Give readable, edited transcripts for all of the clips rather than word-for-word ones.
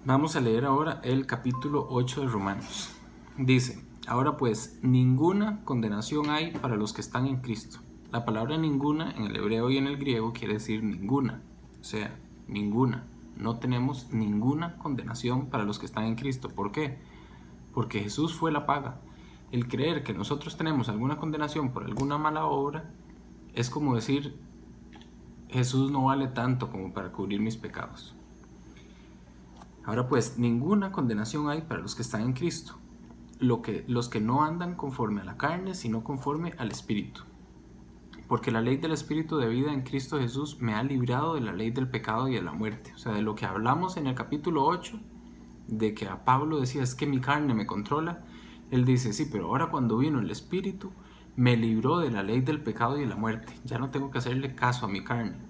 Vamos a leer ahora el capítulo 8 de Romanos. Dice: ahora pues, ninguna condenación hay para los que están en Cristo. La palabra ninguna en el hebreo y en el griego quiere decir ninguna, o sea, ninguna. No tenemos ninguna condenación para los que están en Cristo. ¿Por qué? Porque Jesús fue la paga. El creer que nosotros tenemos alguna condenación por alguna mala obra es como decir: Jesús no vale tanto como para cubrir mis pecados. Ahora pues, ninguna condenación hay para los que están en Cristo, los que no andan conforme a la carne, sino conforme al Espíritu. Porque la ley del Espíritu de vida en Cristo Jesús me ha librado de la ley del pecado y de la muerte. O sea, de lo que hablamos en el capítulo 8, de que a Pablo decía: es que mi carne me controla. Él dice: sí, pero ahora cuando vino el Espíritu, me libró de la ley del pecado y de la muerte. Ya no tengo que hacerle caso a mi carne.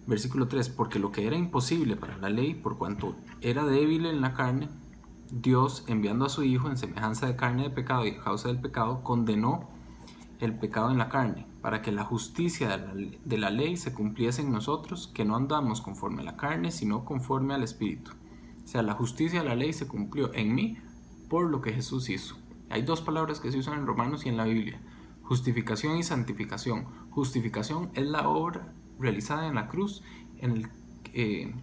Versículo 3, porque lo que era imposible para la ley, por cuanto era débil en la carne, Dios, enviando a su Hijo en semejanza de carne de pecado y a causa del pecado, condenó el pecado en la carne, para que la justicia de la ley se cumpliese en nosotros, que no andamos conforme a la carne, sino conforme al Espíritu. O sea, la justicia de la ley se cumplió en mí por lo que Jesús hizo. Hay dos palabras que se usan en Romanos y en la Biblia: justificación y santificación. Justificación es la obra realizada en la cruz, en el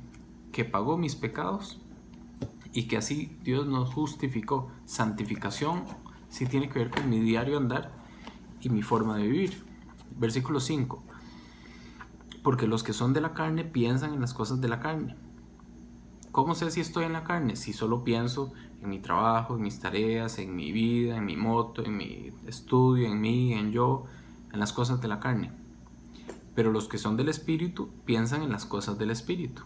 que pagó mis pecados y que así Dios nos justificó. Santificación sí tiene que ver con mi diario andar y mi forma de vivir. Versículo 5, porque los que son de la carne piensan en las cosas de la carne. ¿Cómo sé si estoy en la carne? Si solo pienso en mi trabajo, en mis tareas, en mi vida, en mi moto, en mi estudio, en mí, en yo, en las cosas de la carne. Pero los que son del Espíritu piensan en las cosas del Espíritu.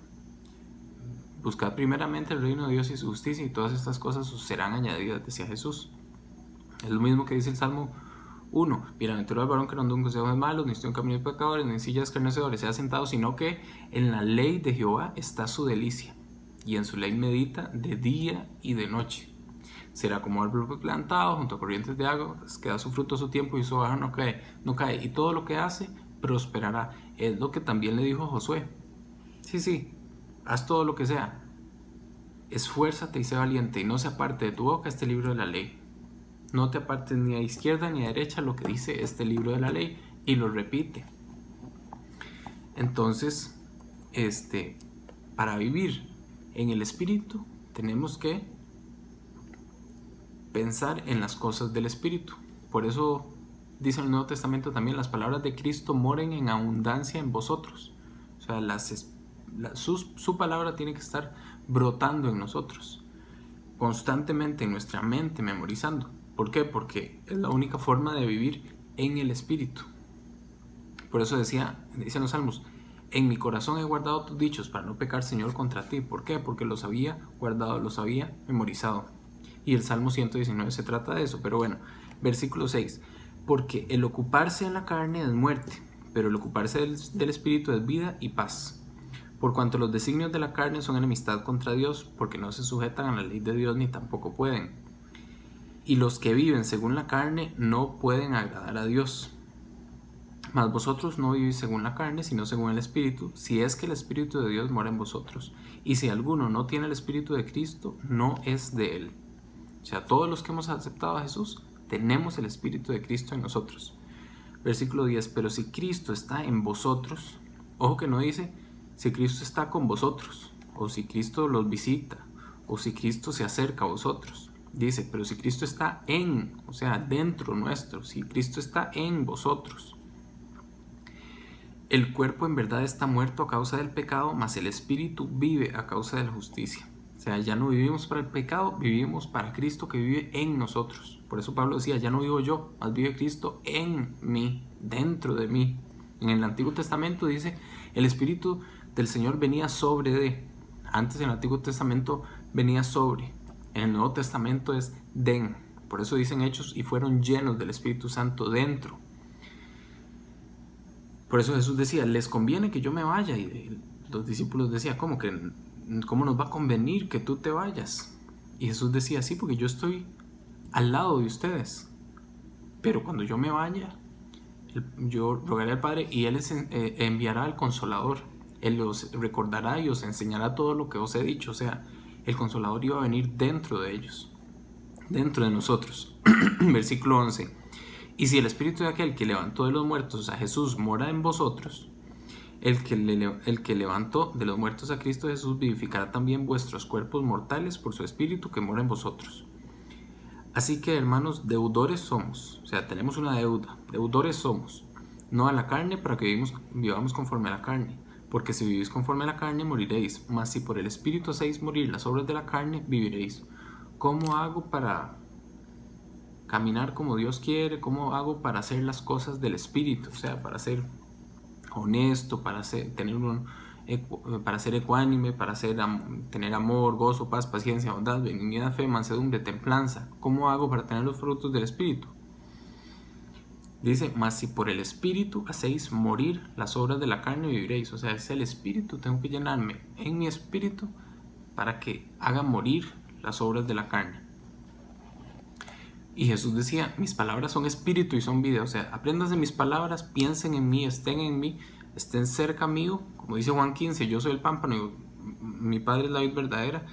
Buscad primeramente el reino de Dios y su justicia, y todas estas cosas os serán añadidas, decía Jesús. Es lo mismo que dice el Salmo 1. Bienaventurado el varón que no anda en consejos de malos, ni esté en camino de pecadores, ni en silla de escarnecedores sea sentado, sino que en la ley de Jehová está su delicia, y en su ley medita de día y de noche. Será como árbol plantado junto a corrientes de agua, que da su fruto a su tiempo y su hoja no cae, y todo lo que hace prosperará. Es lo que también le dijo a Josué: sí, haz todo lo que sea, esfuérzate y sé valiente, y no se aparte de tu boca este libro de la ley. No te apartes ni a izquierda ni a derecha lo que dice este libro de la ley, y lo repite. Entonces, para vivir en el Espíritu tenemos que pensar en las cosas del Espíritu. Por eso dice el Nuevo Testamento también: las palabras de Cristo moren en abundancia en vosotros. O sea, su palabra tiene que estar brotando en nosotros, constantemente en nuestra mente, memorizando. ¿Por qué? Porque es la única forma de vivir en el Espíritu. Por eso dicen los Salmos: en mi corazón he guardado tus dichos para no pecar, Señor, contra ti. ¿Por qué? Porque los había guardado, los había memorizado. Y el Salmo 119 se trata de eso. Pero bueno, versículo 6. Porque el ocuparse en la carne es muerte, pero el ocuparse del Espíritu es vida y paz. Por cuanto los designios de la carne son enemistad contra Dios, porque no se sujetan a la ley de Dios ni tampoco pueden. Y los que viven según la carne no pueden agradar a Dios. Mas vosotros no vivís según la carne, sino según el Espíritu, si es que el Espíritu de Dios mora en vosotros. Y si alguno no tiene el Espíritu de Cristo, no es de él. O sea, todos los que hemos aceptado a Jesús tenemos el Espíritu de Cristo en nosotros. Versículo 10, pero si Cristo está en vosotros, ojo que no dice si Cristo está con vosotros, o si Cristo los visita, o si Cristo se acerca a vosotros. Dice, pero si Cristo está en, o sea, dentro nuestro, si Cristo está en vosotros. El cuerpo en verdad está muerto a causa del pecado, mas el Espíritu vive a causa de la justicia. O sea, ya no vivimos para el pecado, vivimos para Cristo que vive en nosotros. Por eso Pablo decía: ya no vivo yo, mas vive Cristo en mí, dentro de mí. En el Antiguo Testamento dice: el Espíritu del Señor venía sobre de. Antes en el Antiguo Testamento venía sobre. En el Nuevo Testamento es den. Por eso dicen Hechos: y fueron llenos del Espíritu Santo dentro. Por eso Jesús decía: les conviene que yo me vaya. Y los discípulos decían: ¿cómo nos va a convenir que tú te vayas? Y Jesús decía: sí, porque yo estoy al lado de ustedes. Pero cuando yo me vaya, yo rogaré al Padre y Él les enviará al Consolador. Él os recordará y os enseñará todo lo que os he dicho. O sea, el Consolador iba a venir dentro de ellos, dentro de nosotros. Versículo 11. Y si el espíritu de aquel que levantó de los muertos a Jesús mora en vosotros, el que levantó de los muertos a Cristo Jesús vivificará también vuestros cuerpos mortales por su espíritu que mora en vosotros. Así que, hermanos, deudores somos, o sea, tenemos una deuda, deudores somos, no a la carne para que vivamos conforme a la carne, porque si vivís conforme a la carne moriréis, mas si por el espíritu hacéis morir las obras de la carne, viviréis. ¿Cómo hago para caminar como Dios quiere? ¿Cómo hago para hacer las cosas del espíritu? O sea, para ser honesto, para ser ecuánime, para tener amor, gozo, paz, paciencia, bondad, benignidad, fe, mansedumbre, templanza. ¿Cómo hago para tener los frutos del espíritu? Dice, mas si por el espíritu hacéis morir las obras de la carne, viviréis. O sea, es el espíritu, tengo que llenarme en mi espíritu para que haga morir las obras de la carne. Y Jesús decía, mis palabras son espíritu y son vida. O sea, aprendan de mis palabras, piensen en mí, estén cerca mío. Como dice Juan 15, yo soy el pámpano y mi Padre es la vid verdadera.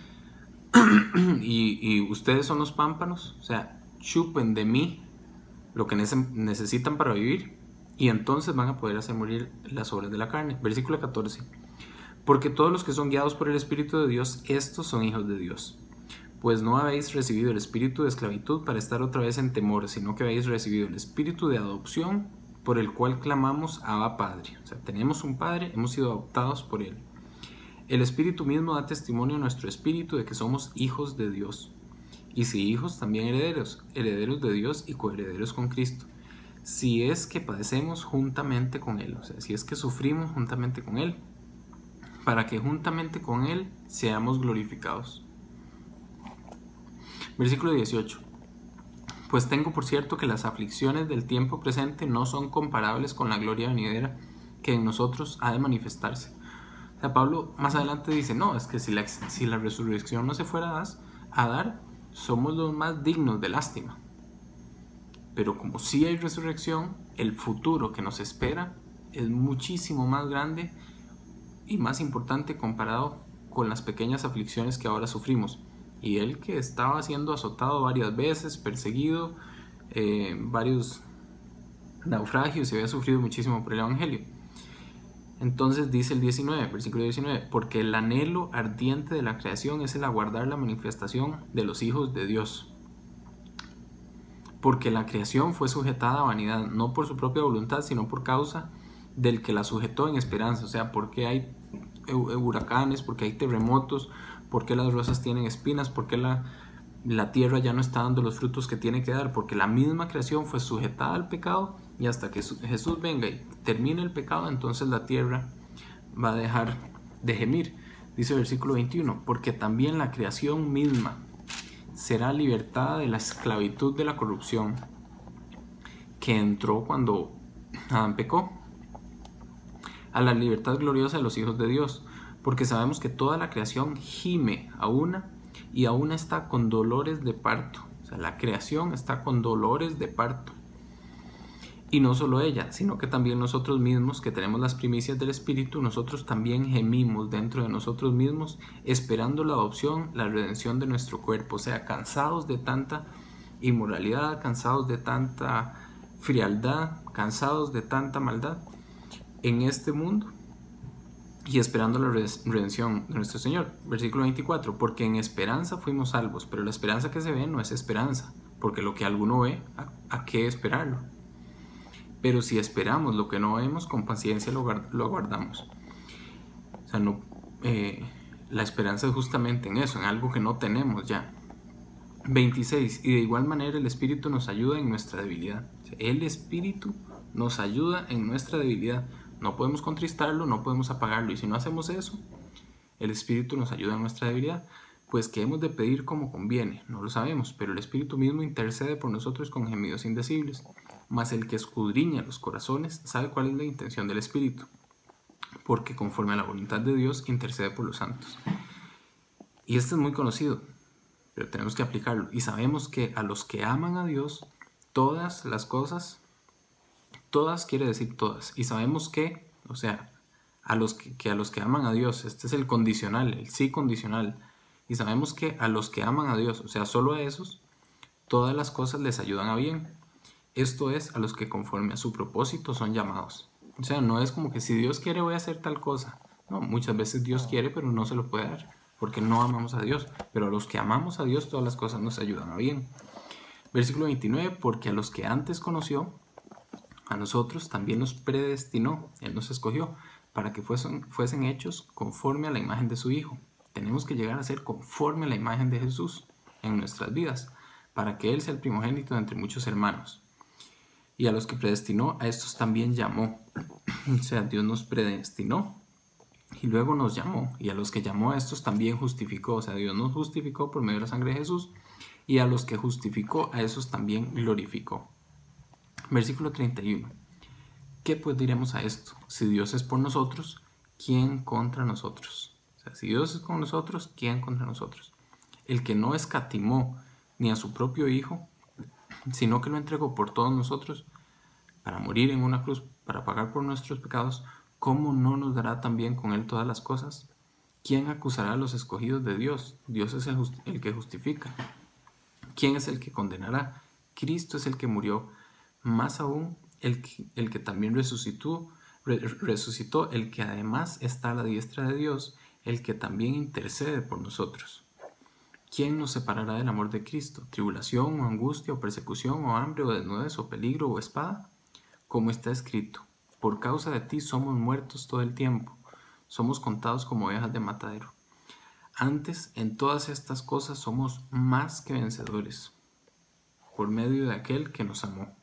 y ustedes son los pámpanos. O sea, chupen de mí lo que necesitan para vivir. Y entonces van a poder hacer morir las obras de la carne. Versículo 14. Porque todos los que son guiados por el Espíritu de Dios, estos son hijos de Dios. Pues no habéis recibido el espíritu de esclavitud para estar otra vez en temor, sino que habéis recibido el espíritu de adopción por el cual clamamos Abba Padre. O sea, tenemos un Padre, hemos sido adoptados por Él. El Espíritu mismo da testimonio a nuestro espíritu de que somos hijos de Dios. Y si hijos, también herederos, herederos de Dios y coherederos con Cristo. Si es que padecemos juntamente con Él, o sea, si es que sufrimos juntamente con Él, para que juntamente con Él seamos glorificados. Versículo 18. Pues tengo por cierto que las aflicciones del tiempo presente no son comparables con la gloria venidera que en nosotros ha de manifestarse. O sea, Pablo más adelante dice, no, es que si la resurrección no se fuera a dar, somos los más dignos de lástima. Pero como sí hay resurrección, el futuro que nos espera es muchísimo más grande y más importante comparado con las pequeñas aflicciones que ahora sufrimos. Y él que estaba siendo azotado varias veces, perseguido, varios naufragios y había sufrido muchísimo por el Evangelio. Entonces dice el 19, versículo 19, porque el anhelo ardiente de la creación es el aguardar la manifestación de los hijos de Dios. Porque la creación fue sujetada a vanidad, no por su propia voluntad, sino por causa del que la sujetó en esperanza. O sea, porque hay huracanes, porque hay terremotos, porque las rosas tienen espinas, porque la tierra ya no está dando los frutos que tiene que dar, porque la misma creación fue sujetada al pecado, y hasta que Jesús venga y termine el pecado, entonces la tierra va a dejar de gemir. Dice el versículo 21, porque también la creación misma será libertada de la esclavitud de la corrupción que entró cuando Adán pecó, a la libertad gloriosa de los hijos de Dios, porque sabemos que toda la creación gime a una y aún está con dolores de parto. O sea, la creación está con dolores de parto. Y no solo ella, sino que también nosotros mismos, que tenemos las primicias del Espíritu, nosotros también gemimos dentro de nosotros mismos, esperando la adopción, la redención de nuestro cuerpo. O sea, cansados de tanta inmoralidad, cansados de tanta frialdad, cansados de tanta maldad en este mundo, y esperando la redención de nuestro Señor. Versículo 24, porque en esperanza fuimos salvos, pero la esperanza que se ve no es esperanza, porque lo que alguno ve, ¿a qué esperarlo? Pero si esperamos lo que no vemos, con paciencia lo aguardamos. O sea, la esperanza es justamente en eso, en algo que no tenemos ya. 26, y de igual manera el Espíritu nos ayuda en nuestra debilidad. O sea, el Espíritu nos ayuda en nuestra debilidad. No podemos contristarlo, no podemos apagarlo. Y si no hacemos eso, el Espíritu nos ayuda en nuestra debilidad. Pues que hemos de pedir como conviene, no lo sabemos, pero el Espíritu mismo intercede por nosotros con gemidos indecibles. Mas el que escudriña los corazones sabe cuál es la intención del Espíritu, porque conforme a la voluntad de Dios intercede por los santos. Y este es muy conocido, pero tenemos que aplicarlo. Y sabemos que a los que aman a Dios, todas las cosas, todas quiere decir todas. Y sabemos que, a los que aman a Dios, este es el condicional, el sí condicional. Y sabemos que a los que aman a Dios, o sea, solo a esos, todas las cosas les ayudan a bien. Esto es, a los que conforme a su propósito son llamados. O sea, no es como que si Dios quiere voy a hacer tal cosa. No, muchas veces Dios quiere, pero no se lo puede dar, porque no amamos a Dios. Pero a los que amamos a Dios, todas las cosas nos ayudan a bien. Versículo 29, porque a los que antes conoció, a nosotros también nos predestinó, Él nos escogió, para que fuesen hechos conforme a la imagen de su Hijo. Tenemos que llegar a ser conforme a la imagen de Jesús en nuestras vidas, para que Él sea el primogénito entre muchos hermanos. Y a los que predestinó, a estos también llamó. O sea, Dios nos predestinó y luego nos llamó. Y a los que llamó, a estos también justificó. O sea, Dios nos justificó por medio de la sangre de Jesús. Y a los que justificó, a esos también glorificó. Versículo 31. ¿Qué pues diremos a esto? Si Dios es por nosotros, ¿quién contra nosotros? O sea, si Dios es con nosotros, ¿quién contra nosotros? El que no escatimó ni a su propio Hijo, sino que lo entregó por todos nosotros, para morir en una cruz, para pagar por nuestros pecados, ¿cómo no nos dará también con Él todas las cosas? ¿Quién acusará a los escogidos de Dios? Dios es el que justifica. ¿Quién es el que condenará? Cristo es el que murió, más aún el que también resucitó, el que además está a la diestra de Dios, el que también intercede por nosotros. ¿Quién nos separará del amor de Cristo? ¿Tribulación o angustia o persecución o hambre o desnudez o peligro o espada? Como está escrito, por causa de ti somos muertos todo el tiempo, somos contados como ovejas de matadero. Antes, en todas estas cosas somos más que vencedores, por medio de aquel que nos amó.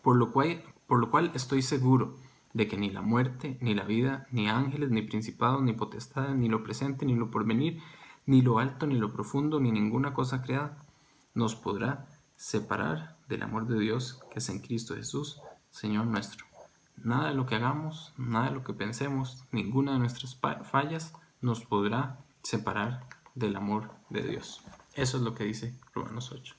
Por lo cual estoy seguro de que ni la muerte, ni la vida, ni ángeles, ni principados, ni potestades, ni lo presente, ni lo porvenir, ni lo alto, ni lo profundo, ni ninguna cosa creada, nos podrá separar del amor de Dios que es en Cristo Jesús, Señor nuestro. Nada de lo que hagamos, nada de lo que pensemos, ninguna de nuestras fallas nos podrá separar del amor de Dios. Eso es lo que dice Romanos 8.